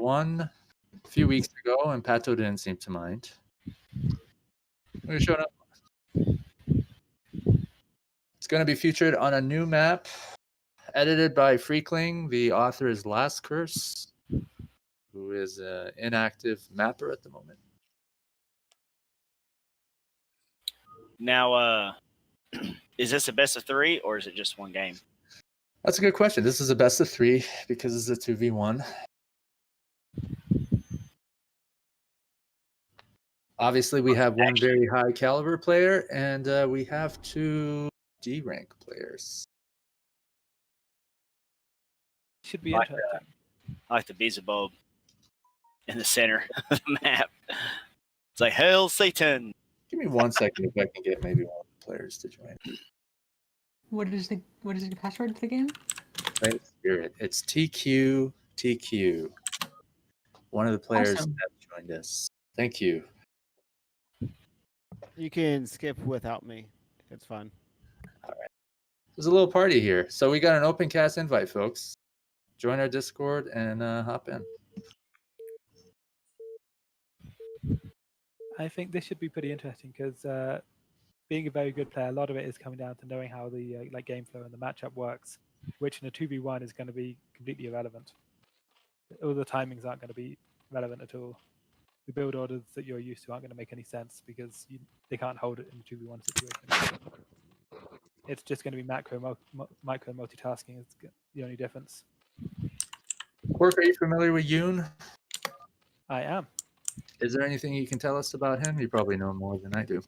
won a few weeks ago, and Pato didn't seem to mind. We showed up. It's going to be featured on a new map, edited by Freakling. The author is Last Curse, who is an inactive mapper at the moment. Now, is this a best of 3 or is it just one game? That's a good question. This is a best of 3 because it's a 2v1. Obviously, we have one very high caliber player, and we have 2 D rank players. Should be interesting. I like the Beelzebub in the center of the map. It's like, Hail Satan! Give me 1 second if I can get maybe one of the players to join. What is the password to the game? FreyasSpirit. It's TQ. One of the players Awesome. have joined us. Thank you. You can skip without me. It's fine. All right. There's a little party here. So we got an open cast invite, folks. Join our Discord and hop in. I think this should be pretty interesting because being a very good player, a lot of it is coming down to knowing how the game flow and the matchup works, which in a 2v1 is going to be completely irrelevant. All the timings aren't going to be relevant at all. The build orders that you're used to aren't going to make any sense because they can't hold it in a 2v1 situation. It's just going to be micro multitasking is the only difference. Quirk, are you familiar with Yoon? I am. Is there anything you can tell us about him? You probably know more than I do.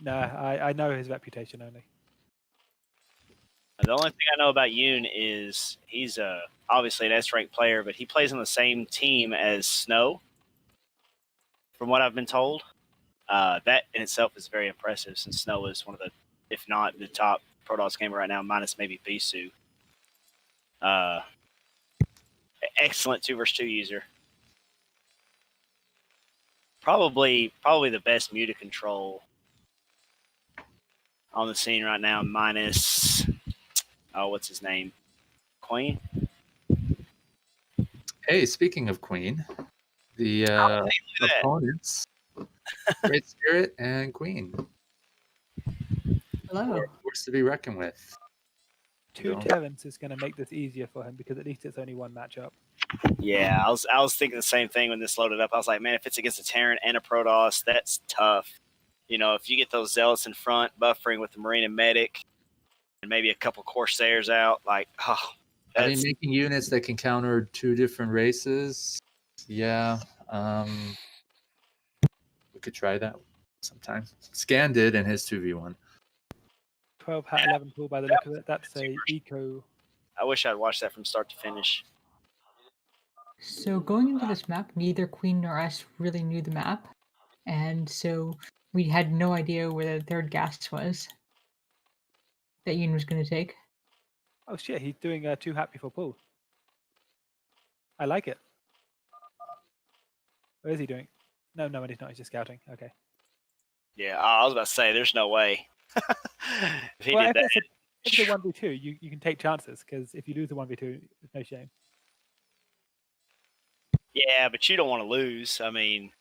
No, I know his reputation only. The only thing I know about Yoon is he's obviously an S-rank player, but he plays on the same team as Snow, from what I've been told. That in itself is very impressive since Snow is one of the, if not the top Protoss gamer right now, minus maybe Bisu. Excellent 2v2 user. Probably the best muta control on the scene right now, minus what's his name? Queen? Hey, speaking of Queen, the opponents, FreyasSpirit and Queen. Hello. Force to be reckoned with. 2 Terrans is going to make this easier for him because at least it's only one matchup. Yeah, I was thinking the same thing when this loaded up. I was like, man, if it's against a Terran and a Protoss, that's tough. You know, if you get those Zealots in front, buffering with the Marine and Medic, and maybe a couple Corsairs out, like, oh. I mean, making units that can counter 2 different races, yeah. We could try that sometime. Scan did in his 2v1. 12 hat 11 pool by the look of it. That's a eco. I wish I'd watched that from start to finish. So going into this map, neither Queen nor us really knew the map, and so we had no idea where the third gas was that Yoon was going to take. Oh shit, he's doing 2 hat before pool. I like it. What is he doing? No, he's not. He's just scouting. Okay. Yeah, I was about to say, there's no way. If he did that. If it's a 1v2, you can take chances because if you lose the 1v2, there's no shame. Yeah, but you don't want to lose. I mean,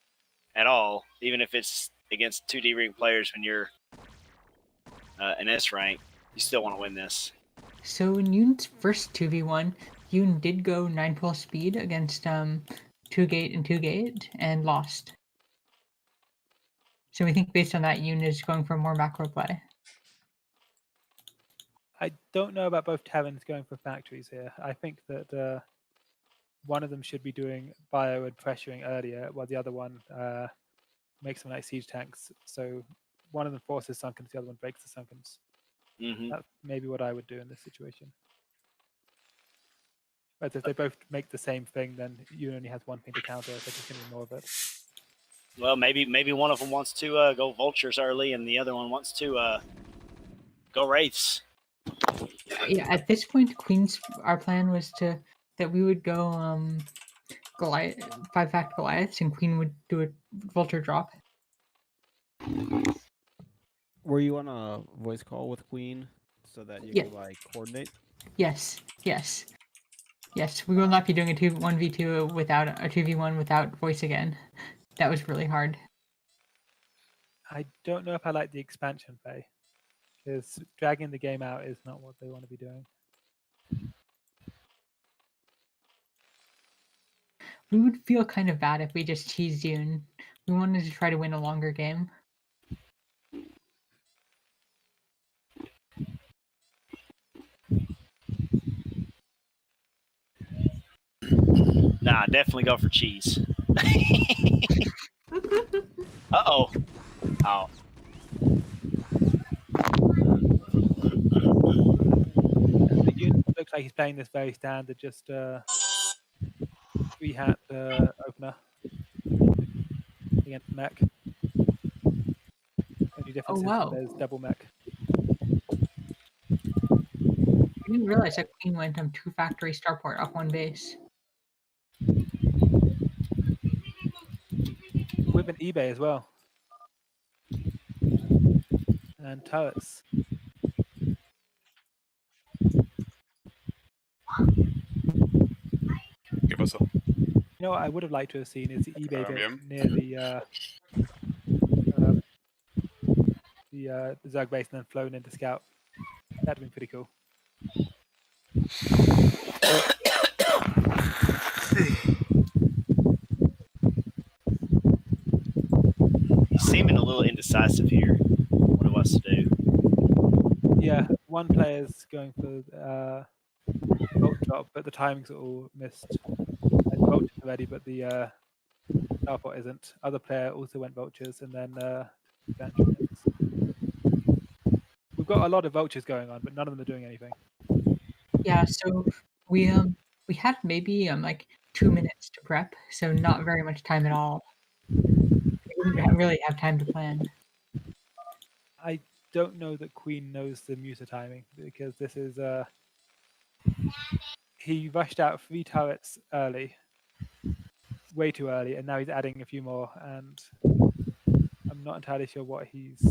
at all. Even if it's against 2D rank players when you're an S rank, you still want to win this. So in Yoon's first 2v1, Yoon did go 9-12 speed against 2-gate and 2-gate and lost. So we think based on that, Yoon is going for more macro play. I don't know about both Terrans going for factories here. I think that one of them should be doing bio and pressuring earlier, while the other one makes some like siege tanks. So one of them forces sunkens, the other one breaks the sunkens. Mm-hmm. That's maybe what I would do in this situation. But if they both make the same thing, then you only has one thing to counter. They're just going to ignore it. Well, maybe one of them wants to go vultures early, and the other one wants to go wraiths. Yeah, at this point, our plan was that we would go Goliath 5-fact Goliaths, and Queen would do a vulture drop. Were you on a voice call with Queen so that you could like coordinate? Yes. Yes, we will not be doing a 1v2 without a 2v1 without voice again. That was really hard. I don't know if I like the expansion pay, because dragging the game out is not what they want to be doing. We would feel kind of bad if we just teased Yoon. We wanted to try to win a longer game. Nah, definitely go for cheese. Uh-oh. Oh. The Yoon looks like he's playing this very standard, just 3-hat opener against mech. Only difference is wow. there's double mech. I didn't realize that Queen went 2 factory starport off 1 base. With an eBay as well. And turrets. ¿Qué pasó? You know what I would have liked to have seen is the eBay bit Bien. near the Zerg base and then flown into scout. That'd have been pretty cool. He's seeming a little indecisive here. What he wants to do. Yeah, one player's going for bolt drop, but the timing's all missed. And vultures already, but the starport isn't. Other player also went vultures, and then expansions. We've got a lot of vultures going on, but none of them are doing anything. Yeah, so we had maybe like 2 minutes to prep, so not very much time at all. We didn't really have time to plan. I don't know that Queen knows the Musa timing, because this is he rushed out 3 turrets early, way too early, and now he's adding a few more, and I'm not entirely sure what he's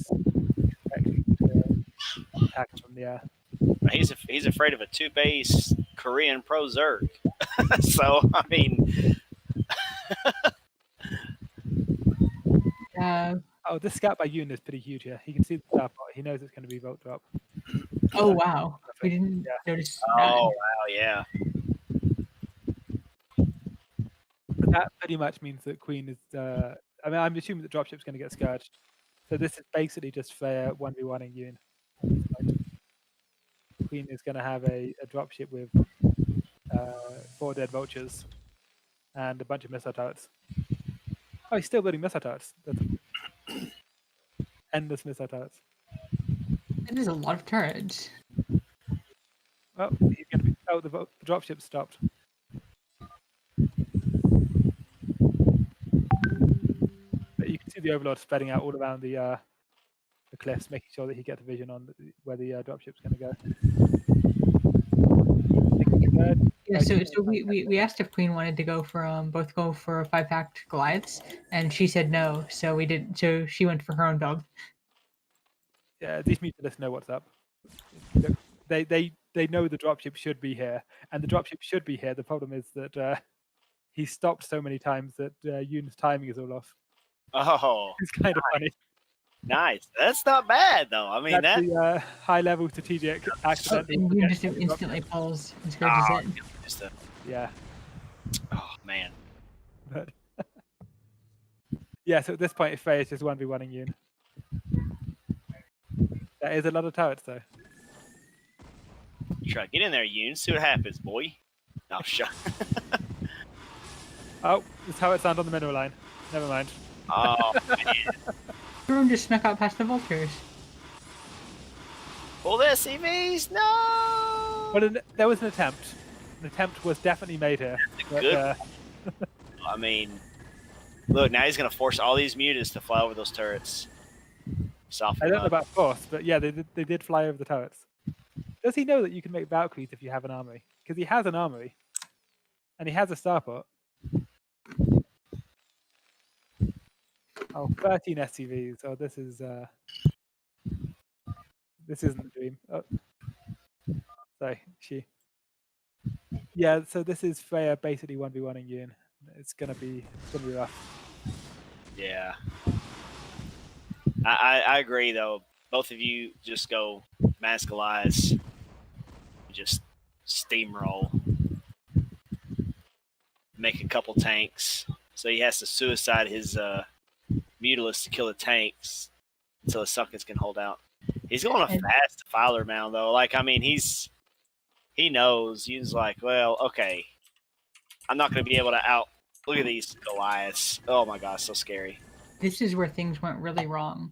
expecting to attack him from the air. He's afraid of a 2-base Korean pro Zerg. So, I mean... Oh, this scout by Yoon is pretty huge here. He can see the starport. He knows it's going to be volt drop. Oh wow, we didn't notice that. Oh, wow, yeah. But that pretty much means that Queen is... I mean, I'm assuming that dropship's going to get scourged. So this is basically just Freya 1v1ing Yoon at this point. Queen is going to have a dropship with 4 dead vultures and a bunch of missile turrets. Oh, he's still building missile turrets. That's endless missile turrets. That is a lot of turrets. Oh, he's going to be... Oh, the dropship stopped. But you can see the Overlord spreading out all around the cliffs, making sure that he gets a vision on where the dropship's going to go. Yeah, so we asked if Queen wanted to go for both go for 5-pack Goliaths, and she said no. So we did. So she went for her own build. Yeah, these mutalists know what's up. They know the dropship should be here, and the dropship should be here. The problem is that he stopped so many times that Yoon's timing is all off. Oh. It's kind of funny. Nice. That's not bad, though. I mean, that's the high-level strategic accident. And Yoon just instantly pulls and scourges it. Just a... Yeah. Oh, man. But yeah, so at this point, if Frey is just 1v1ing Yoon. That is a lot of turrets, though. Try to get in there, Yoon. See what happens, boy. Oh, shut. Oh, the turrets land on the mineral line. Never mind. Oh, man. Room just snuck out past the vultures. Pull the SCVs? No! Well, there was an attempt. An attempt was definitely made here. But, good. I mean, look, now he's going to force all these mutants to fly over those turrets. I don't know about force, but yeah, they did fly over the turrets. Does he know that you can make Valkyries if you have an armory? Because he has an armory. And he has a starport. Oh, 13 SCVs. Oh, this isn't the dream. Oh. Sorry, she. Yeah, so this is Freya basically 1v1ing Yoon. It's gonna be rough. Yeah. I agree though. Both of you just go Mask Elias, just steamroll, make a couple tanks. So he has to suicide his Mutalisk to kill the tanks until the Sunkens can hold out. He's going a And- fast Defiler now though. Like I mean, he knows. He's like, well, okay, I'm not going to be able to out. Look at these Goliaths. Oh my gosh, so scary. This is where things went really wrong.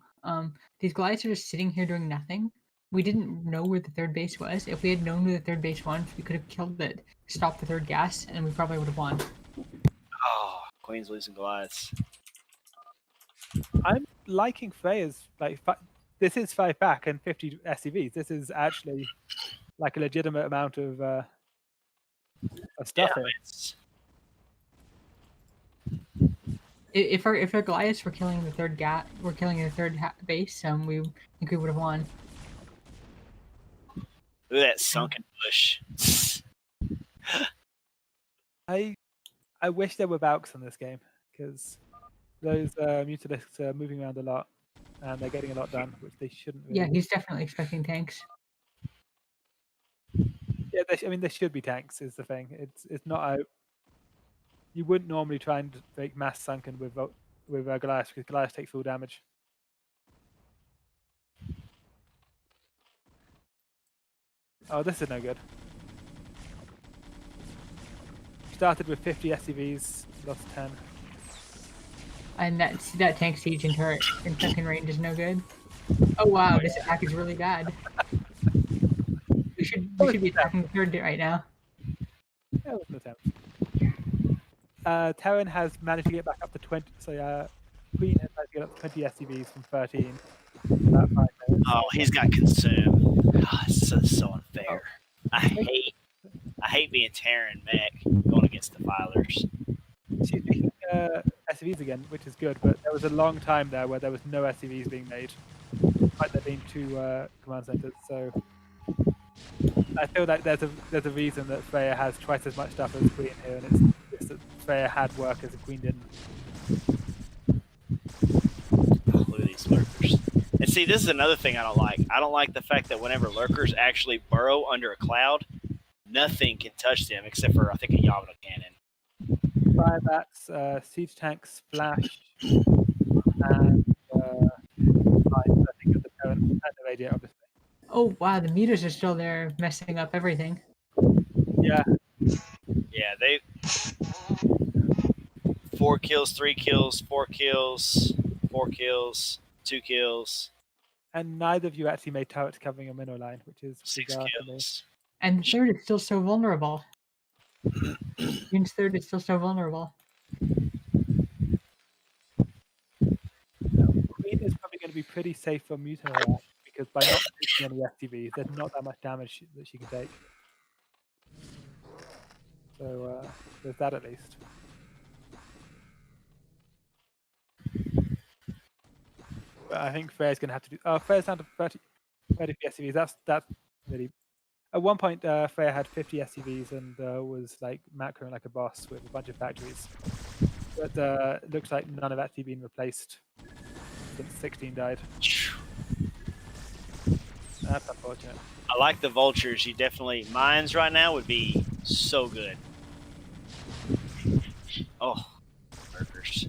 These Goliaths are just sitting here doing nothing. We didn't know where the third base was. If we had known where the third base was, we could have killed it, stopped the third gas, and we probably would have won. Oh, Queen's losing Goliaths. I'm liking Freya's this is 5 back and 50 SCVs. This is actually like a legitimate amount of stuff here. If our Goliaths were killing the third base, we think we would have won. Look at that sunken bush. I wish there were Valks in this game because those Mutalisks are moving around a lot and they're getting a lot done, which they shouldn't really. Yeah, he's definitely expecting tanks. Yeah, there should be tanks. Is the thing. It's not you wouldn't normally try and make mass sunken with Goliath because Goliath takes full damage. Oh, this is no good. Started with 50 SCVs, lost 10. And that tank siege and turret in second range is no good. Oh wow, this attack is really bad. We should be attacking the third right now. That was an attempt. Terran has managed to get back up to 20. So Queen has managed to get up to 20 SCVs from 13. About 5 minutes. Oh, he's got consumed. Oh, it's so unfair. I hate being Terran mech going against Defilers. She's making SCVs again, which is good, but there was a long time there where there was no SCVs being made. Despite there being 2 command centers, so I feel like there's a reason that Freya has twice as much stuff as Queen here, and it's just that Freya had workers and Queen didn't. Oh, look at these lurkers. And see, this is another thing I don't like. I don't like the fact that whenever lurkers actually burrow under a cloud, nothing can touch them except for, I think, a Yavana cannon. Fire bats, siege tanks, splash, and I think of the Terran and the radiator, obviously. Oh wow, the meters are still there, messing up everything. Yeah. Yeah, they 4 kills, 3 kills, 4 kills, 4 kills, 2 kills, And neither of you actually made turrets covering a minnow line, which is 6 bizarre to me. kills. And the third is still so vulnerable. Yoon's third is still so vulnerable. Queen is probably going to be pretty safe for Mutara because by not taking any FTVs, there's not that much damage that she can take. So there's that at least. But I think Freya's going to have to do. Oh, Freya's down to 30 SCVs. That's really. At one point, Freya had 50 SCVs and was like macroing like a boss with a bunch of factories. But it looks like none have actually been replaced since 16 died. That's unfortunate. I like the vultures. You definitely mines right now would be so good. Oh, burgers.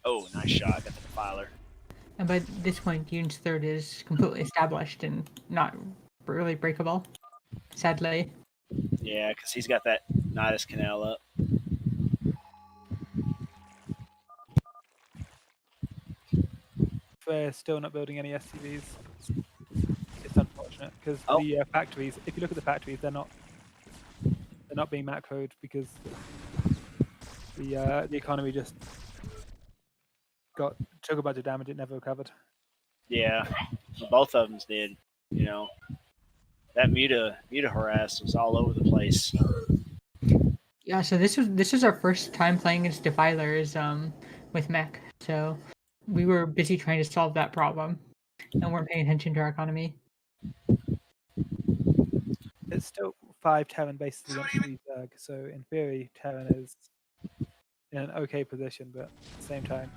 Oh, nice shot. Got the defiler. And by this point, Yoon's third is completely established and not really breakable. Sadly. Yeah, because he's got that Nidus Canal up. Freya's still not building any SCVs. It's unfortunate because the factories. If you look at the factories, they're not being macroed because the economy just took a bunch of damage it never recovered. Yeah, both of them did. You know, that Muta harass was all over the place. Yeah, so this was our first time playing as Defilers with mech. So we were busy trying to solve that problem and weren't paying attention to our economy. there's still 5 Terran bases against 3 Zerg, so in theory, Terran is in an okay position, but at the same time,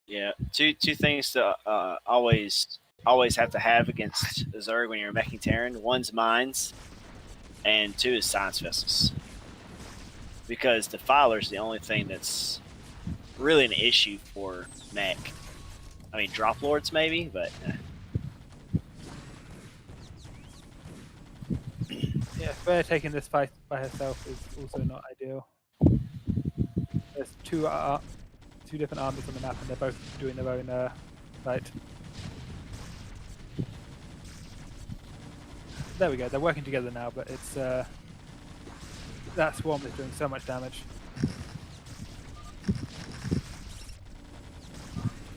Yeah, two things to always have to have against Zerg when you're meching Terran. One's mines, and 2 is science vessels. Because Defiler's the only thing that's really an issue for mech. I mean, drop lords maybe, but yeah, Freya taking this fight by herself is also not ideal. There's two different armies on the map, and they're both doing their own fight. There we go. They're working together now, but it's that swarm is doing so much damage.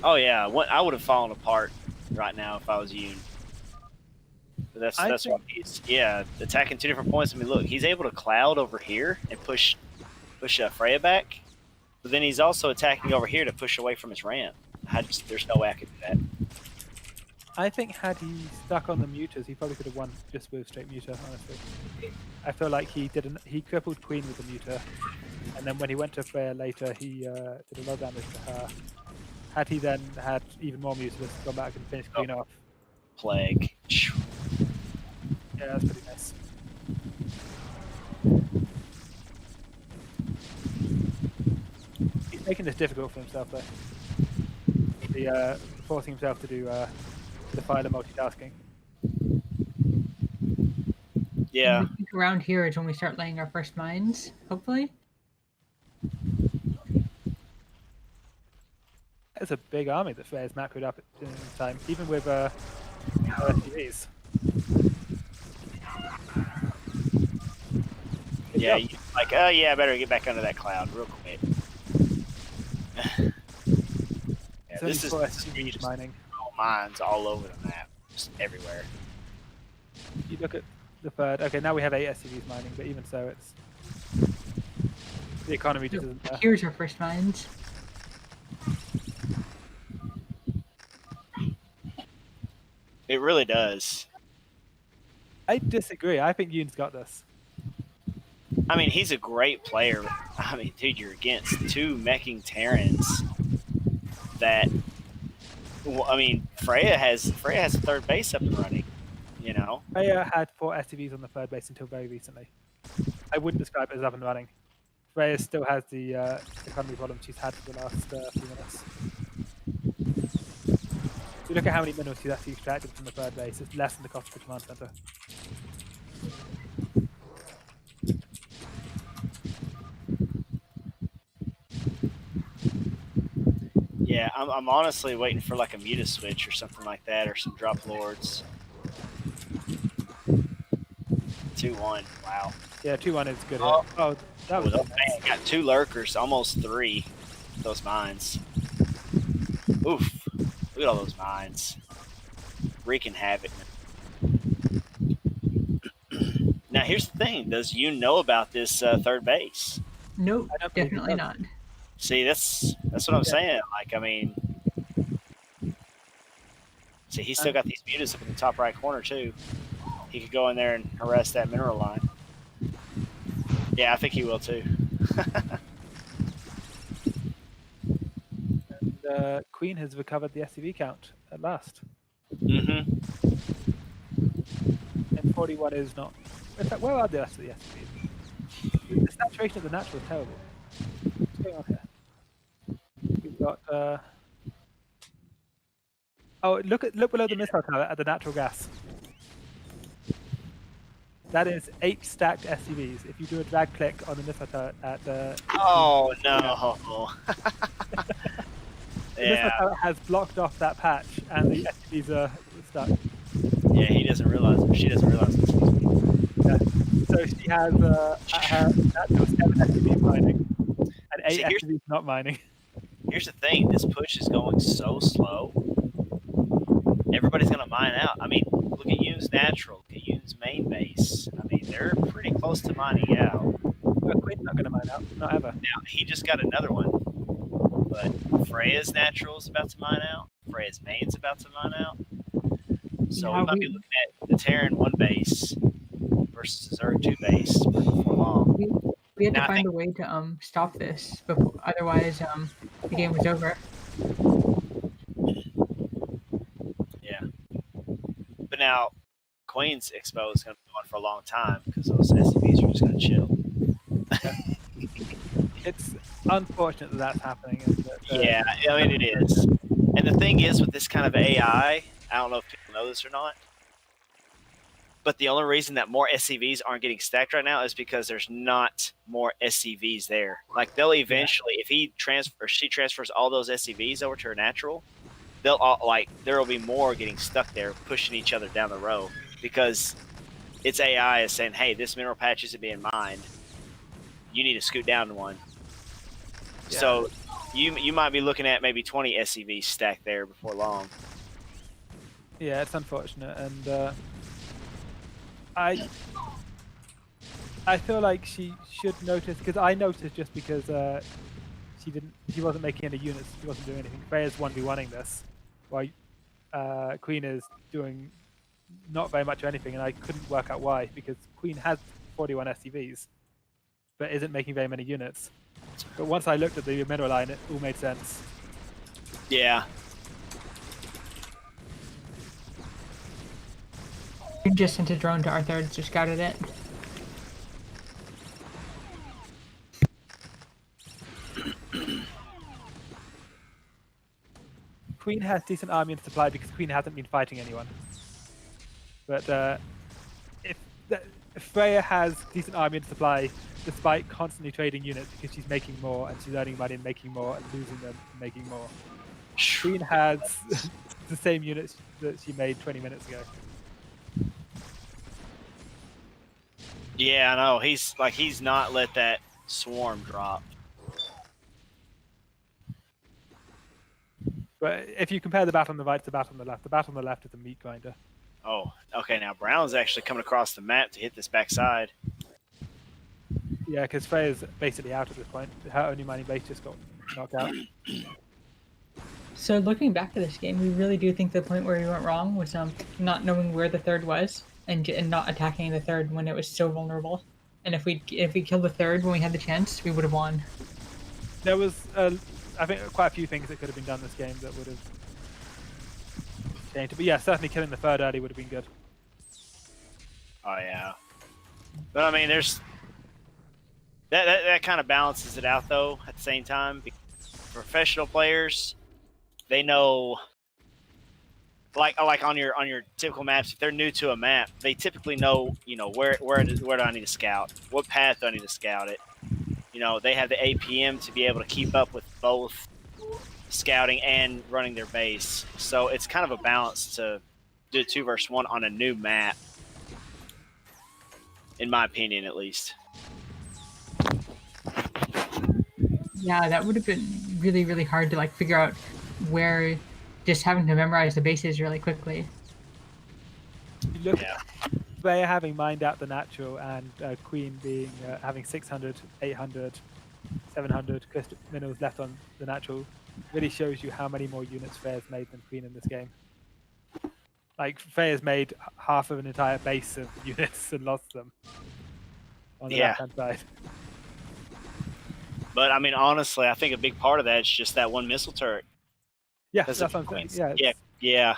oh yeah, I would have fallen apart right now if I was Yoon. But that's what he's attacking 2 different points. I mean, look, he's able to cloud over here and push Freya back, but then he's also attacking over here to push away from his ramp. There's no way I could do that. I think had he stuck on the muters, he probably could have won just with straight muter, honestly. I feel like he crippled Queen with the muter, and then when he went to Freya later, he did a lot of damage to her. Had he then had even more muters, gone back and finished Queen off. Plague. Yeah, that's pretty nice. He's making this difficult for himself, though. He's forcing himself to do Defiler multitasking. Yeah. I think around here is when we start laying our first mines, hopefully. It's a big army that Freya's macroed up in time, even with SUVs. Yeah, like, oh yeah, I better get back under that cloud real quick. Yeah, this is SUVs mining. mines all over the map, just everywhere. You look at the third. Okay, now we have 8 SUVs mining, but even so, it's the economy just isn't there. Here's our first mines. It really does. I disagree. I think Yoon's got this. I mean, he's a great player. I mean, dude, you're against 2 meching Terrans that. Well, I mean, Freya has a 3rd base up and running. You know, Freya had 4 SUVs on the 3rd base until very recently. I wouldn't describe it as up and running. Freya still has the economy problem she's had for the last few minutes. If you look at how many minerals she's actually extracted from the 3rd base, it's less than the cost of the command center. yeah, I'm honestly waiting for like a Muta switch or something like that, or some drop lords. 2-1. Wow. Yeah, 2-1 is good. Oh. Oh, that was Man, nice. got 2 lurkers, almost 3. Those mines. Oof. Look at all those mines. Wreaking havoc. Now, here's the thing. Does Yoon know about this 3rd base? Nope, I don't believe definitely it. not. See, that's what I'm saying. Like, I mean, see, he's still got these mutas up in the top right corner too. He could go in there and harass that mineral line. Yeah, I think he will too. And Queen has recovered the SUV count at last. Mm-hmm. And 41 is not. In fact, where are the rest of the SUVs? The saturation of the natural is terrible. What's going on here? We've got. Oh, look below the missile tower at the natural gas. That is 8 stacked SUVs. If you do a drag click on the missile tower at the. Oh no! The missile tower has blocked off that patch, and the SUVs are stuck. Yeah, he doesn't realize. She doesn't realize. Yeah. So she has at her natural 7 SUVs mining, and 8 See, SUVs not mining. Here's the thing. This push is going so slow. Everybody's gonna mine out. I mean, look at Yoon's natural. Look at Yoon's main base. I mean, they're pretty close to mining out. Queen's not going to mine out, not ever. Now he just got another one. But Freya's natural is about to mine out. Freya's main's about to mine out. So Yeah, we might be looking at the Terran 1 base versus the Zerg 2 base before long. we had to Now, I find think a way to stop this before, otherwise the game was over. yeah. But now Queen's Expo is going to be on for a long time because those SCVs are just going to chill. It's unfortunate that that's happening. And Yeah, I mean, it is. And the thing is, with this kind of AI, I don't know if people know this or not, but the only reason that more SCVs aren't getting stacked right now is because there's not more SCVs there. Like, they'll eventually, if he transfers, she transfers all those SCVs over to her natural, they'll all, like, there will be more getting stuck there, pushing each other down the row because its AI is saying, hey, this mineral patch isn't being mined. You need to scoot down to one. Yeah. So you might be looking at maybe 20 SCVs stacked there before long. Yeah, it's unfortunate, and I feel like she should notice, because I noticed just because she wasn't making any units, she wasn't doing anything. Freya's 1v1ing this, while Queen is doing not very much of anything, and I couldn't work out why, because Queen has 41 SCVs, but isn't making very many units. But once I looked at the mineral line, it all made sense. Yeah. We just sent a drone to our third to scout at it. Queen has decent army and supply because Queen hasn't been fighting anyone. But if Freya has decent army and supply despite constantly trading units because she's making more and she's earning money and making more and losing them and making more. Queen has the same units that she made 20 minutes ago. Yeah, I know. He's not let that swarm drop. But if you compare the battle on the right to the battle on the left is a meat grinder. Oh, okay. Now Brown's actually coming across the map to hit this backside. Yeah, because Freya's basically out at this point. Her only mining base just got knocked out. So looking back at this game, we really do think the point where we went wrong was not knowing where the third was and not attacking the third when it was so vulnerable. And if we killed the third when we had the chance, we would have won. There was, I think, quite a few things that could have been done this game that would have changed it. But yeah, certainly killing the third early would have been good. Oh yeah. But I mean, there's that kind of balances it out though. At the same time, professional players, they know. Like on your typical maps, if they're new to a map, they typically know, where do I need to scout, what path do I need to scout it. They have the APM to be able to keep up with both scouting and running their base. So it's kind of a balance to do 2 versus 1 on a new map, in my opinion, at least. Yeah, that would have been really, really hard to figure out where. Just having to memorize the bases really quickly. You look at Freya having mined out the natural and Queen being having 600, 800, 700 crystal minerals left on the natural, really shows you how many more units Freya's made than Queen in this game. Like, Freya's made half of an entire base of units and lost them on the left-hand side. But I mean, honestly, I think a big part of that is just that one missile turret. Yeah, that's what I'm saying. Yeah.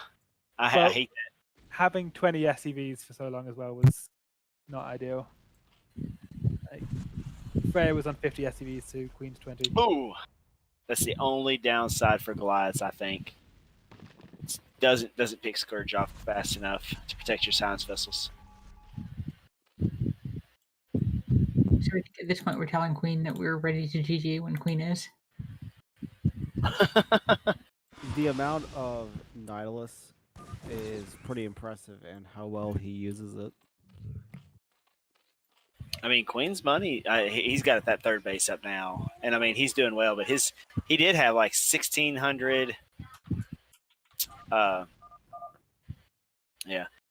I hate that. Having 20 SCVs for so long as well was not ideal. Freya was on 50 SCVs to Queen's 20. Ooh, that's the only downside for Goliaths, I think. It doesn't pick Scourge off fast enough to protect your science vessels. So at this point, we're telling Queen that we're ready to GG when Queen is. The amount of Nautilus is pretty impressive, and how well he uses it. I mean, Queen's money, he's got that third base up now. And I mean, he's doing well, but he did have 1,600.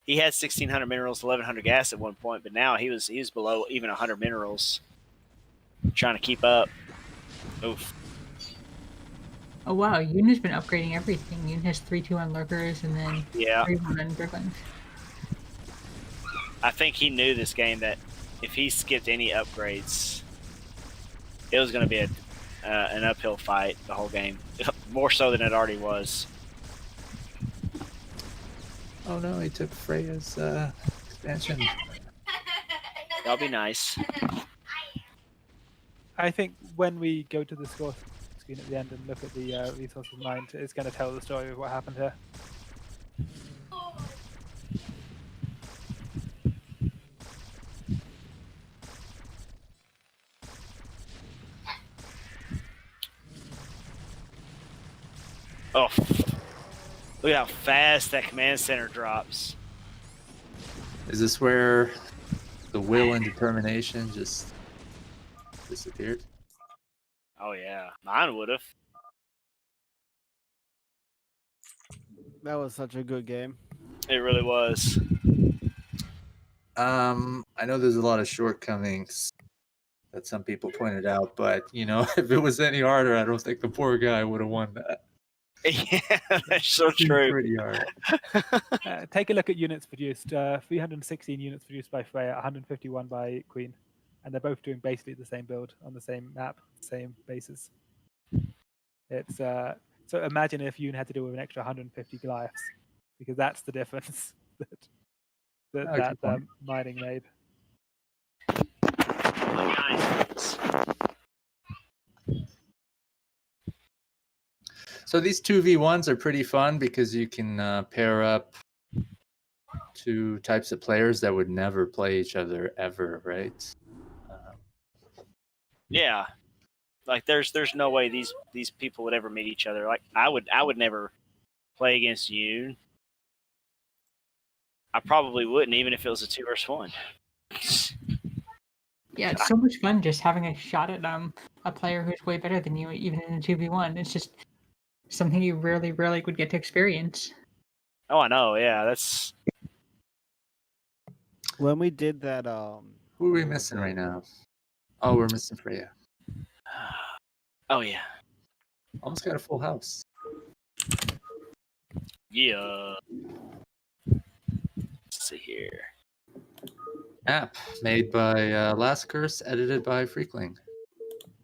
He had 1,600 minerals, 1,100 gas at one point, but now he was below even 100 minerals, trying to keep up. Oof. Oh wow, Yoon has been upgrading everything. Yoon has 3-2 on lurkers and then Yeah, 3-1 on Griffins. I think he knew this game that if he skipped any upgrades, it was going to be an uphill fight the whole game, more so than it already was. Oh no, he took Freya's expansion. That'll be nice. I think when we go to the score screen at the end and look at the resources mined, it's going to tell the story of what happened here. Oh, look at how fast that command center drops. Is this where the will and determination just disappeared? Oh yeah, mine would have. That was such a good game. It really was. I know there's a lot of shortcomings that some people pointed out, but you know, if it was any harder, I don't think the poor guy would have won that. Yeah, that's so Seemed true. pretty hard. Take a look at units produced. 316 units produced by Freya, 151 by Queen, and they're both doing basically the same build on the same map, same bases. It's so imagine if Yoon had to deal with an extra 150 Goliaths, because that's the difference that mining made. Nice. So these 2v1s are pretty fun because you can pair up two types of players that would never play each other ever, right? Yeah, like there's no way these people would ever meet each other. Like I would never play against you. I probably wouldn't, even if it was a 2 versus 1. Yeah, it's so much fun just having a shot at a player who's way better than you, even in a 2v1. It's just something you rarely would get to experience. Oh, I know. Yeah, that's. When we did that, Who are we missing right now? Oh, we're missing Freya. Oh yeah. Almost got a full house. Yeah. Let's see here. App made by Last Curse, edited by Freakling.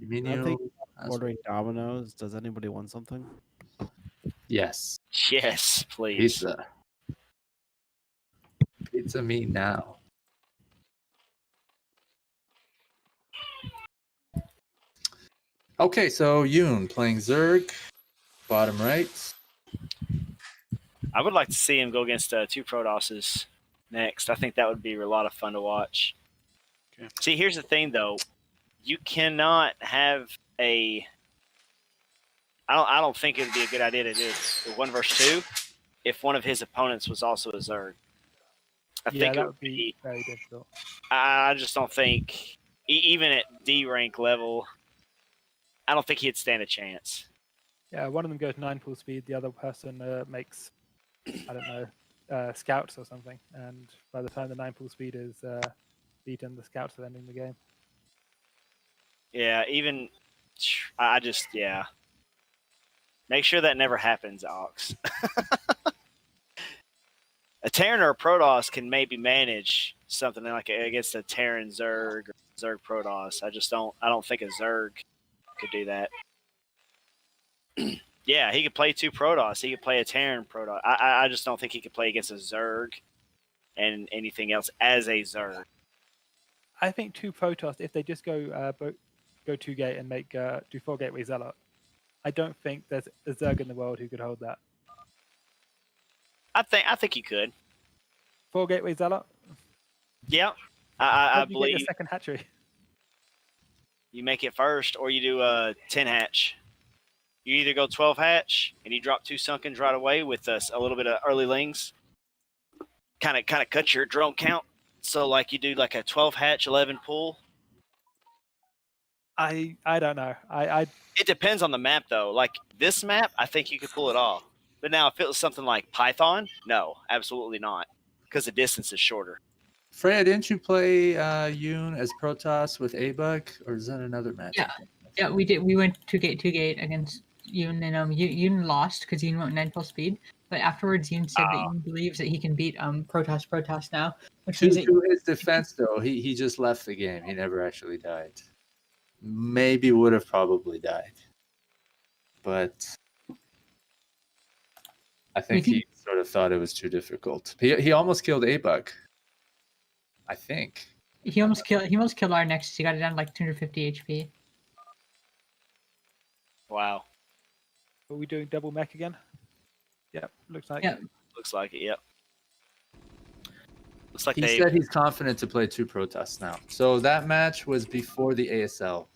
I think ordering Domino's. Does anybody want something? Yes. Yes, please. Pizza. Pizza me now. Okay, so Yoon playing Zerg, bottom right. I would like to see him go against 2 Protosses next. I think that would be a lot of fun to watch. Okay. See, here's the thing, though. You cannot have a. I don't think it would be a good idea to do the 1 versus 2 if one of his opponents was also a Zerg. I think that would be very difficult. I just don't think, even at D rank level, I don't think he'd stand a chance. Yeah, one of them goes 9 full speed, the other person makes, I don't know, scouts or something, and by the time the 9 full speed is beaten, the scouts are ending the game. Yeah, even I just make sure that never happens, Ox. A Terran or a Protoss can maybe manage something like against a Terran Zerg or Zerg Protoss. I don't think a Zerg could do that. Yeah, he could play 2 Protoss. He could play a Terran Protoss. I just don't think he could play against a Zerg and anything else as a Zerg. I think 2 Protoss, if they just go 2 gate and make do 4 gateway Zealot, I don't think there's a Zerg in the world who could hold that. I think he could. 4 gateway Zealot? Yeah, I You believe get your second hatchery. you make it first, or you do a 10 hatch. You either go 12 hatch and you drop 2 Sunkens right away with a little bit of early lings. Kind of cut your drone count. So like you do like a 12 hatch 11 pull. I don't know. It depends on the map though. Like this map, I think you could pull it off. But now if it was something like Python, no, absolutely not, because the distance is shorter. Freya, didn't you play Yoon as Protoss with A-Bug, or is that another match? Yeah, we did. We went 2 gate against Yoon, and Yoon lost because Yoon went 9 full speed. But afterwards, Yoon said that Yoon believes that he can beat Protoss now, which means that To his defense, though, he just left the game. He never actually died. Maybe would have probably died, but I think he sort of thought it was too difficult. He almost killed A-Bug. I think he almost killed our Nexus. He got it down to like 250 HP. Wow. Are we doing double mech again? Yep, looks like. Yeah. Looks like it. Yep. Looks like he said he's confident to play 2 Protoss now. So that match was before the ASL,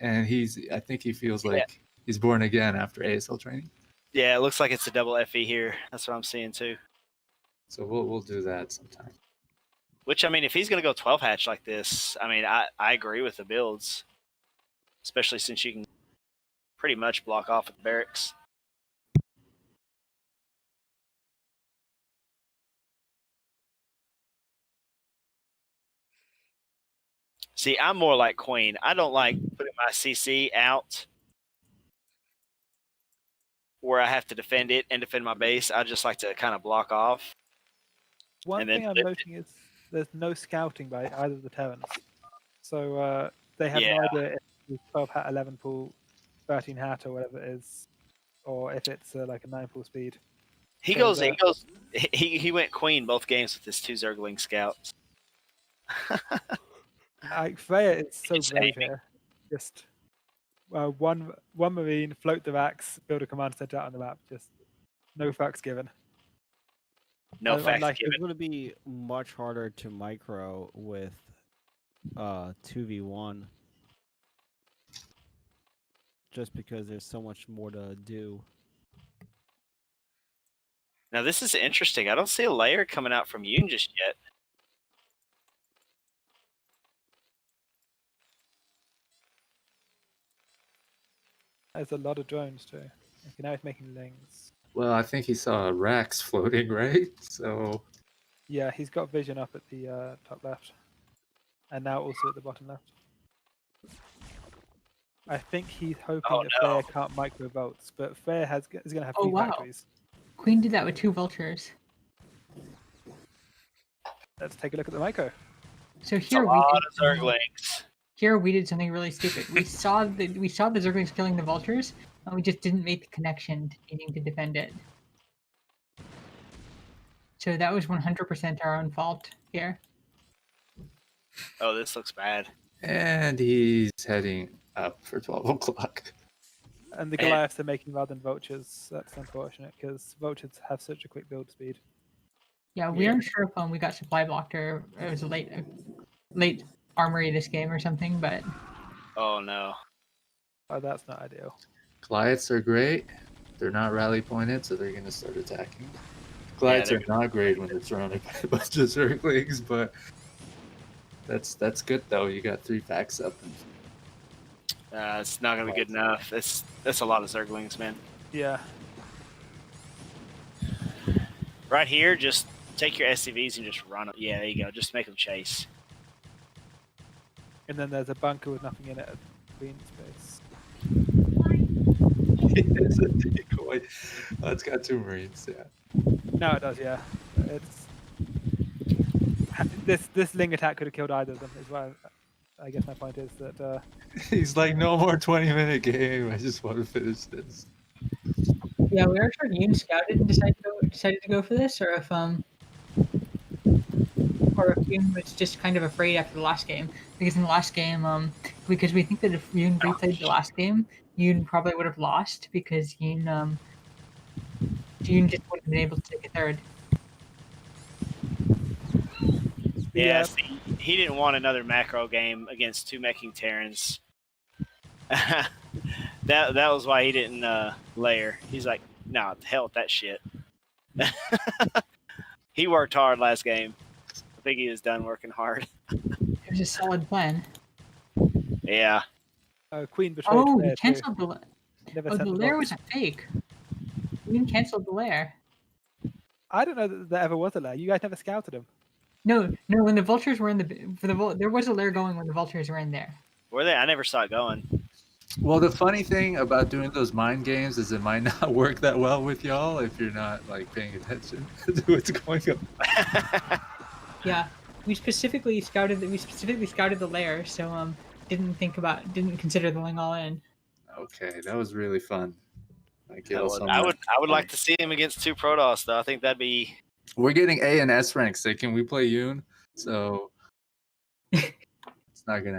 and I think he feels like he's born again after ASL training. Yeah, it looks like it's a double FE here. That's what I'm seeing too. So we'll do that sometime. Which, I mean, if he's going to go 12 hatch like this, I mean, I agree with the builds, especially since you can pretty much block off with barracks. See, I'm more like Queen. I don't like putting my CC out where I have to defend it and defend my base. I just like to kind of block off. One thing I'm noting is there's no scouting by either of the Terrans. So they have no idea if it's 12 hat, 11 pool, 13 hat, or whatever it is, or if it's like a 9 pool speed. He went Queen both games with his 2 Zergling scouts. Freya is so brave here. Just one Marine, float the racks, build a command center out on the map. Just no fucks given. No facts given. It's going to be much harder to micro with 2v1, just because there's so much more to do. Now this is interesting. I don't see a layer coming out from Yoon just yet. There's a lot of drones too. Okay, now he's making lings. Well, I think he saw racks floating, right? So yeah, he's got vision up at the top left, and now also at the bottom left. I think he's hoping that Freya can't micro bolts, but Freya is going to have 3 factories. Queen did that with 2 vultures. Let's take a look at the micro. So here we did something really stupid. We saw the Zerglings killing the vultures, and we just didn't make the connection to needing to defend it. So that was 100% our own fault here. Oh, this looks bad. And he's heading up for 12 o'clock. And the Goliaths are making rather than vultures. That's unfortunate because vultures have such a quick build speed. Yeah, we aren't sure if we got supply blocked or it was a late armory this game or something, but... Oh, no. Oh, that's not ideal. Goliaths are great. They're not rally pointed, so they're going to start attacking. Goliaths are not great when they're surrounded by a bunch of Zerglings, but that's good, though. You got 3 facts up. It's not going to be good enough. That's a lot of Zerglings, man. Yeah. Right here, just take your SCVs and just run them. Yeah, there you go. Just make them chase. And then there's a bunker with nothing in it at Queen's base. It's a decoy. Oh, it's got 2 Marines, yeah. No, it does, yeah. It's this Ling attack could have killed either of them as well. I guess my point is that he's like, no more 20-minute game. I just want to finish this. Yeah, we are sure Yoon scouted and decided to go for this, or if Yoon was just kind of afraid after the last game. Because in the last game, because we think that if Yoon replayed the last game, Yoon probably would have lost because Yoon just wouldn't have been able to take a third. Yeah, see, he didn't want another macro game against 2 meching Terrans. that was why he didn't layer. He's like, nah, hell with that shit. He worked hard last game. I think he was done working hard. It was a solid plan. Yeah. Queen betrayed. Oh, he canceled the lair. Oh, the lair was a fake. Queen canceled the lair. I don't know that there ever was a lair. You guys never scouted him. No. When the vultures were in there was a lair going when the vultures were in there. Were they? I never saw it going. Well, the funny thing about doing those mind games is it might not work that well with y'all if you're not like paying attention to what's going on. Yeah, we specifically scouted the lair, so didn't consider going all in. Okay, that was really fun. Like, That y'all was- saw I my would like play. to see him against 2 Protoss, though. I think that'd be. We're getting A and S ranks, so can we play Yoon? So it's not gonna happen.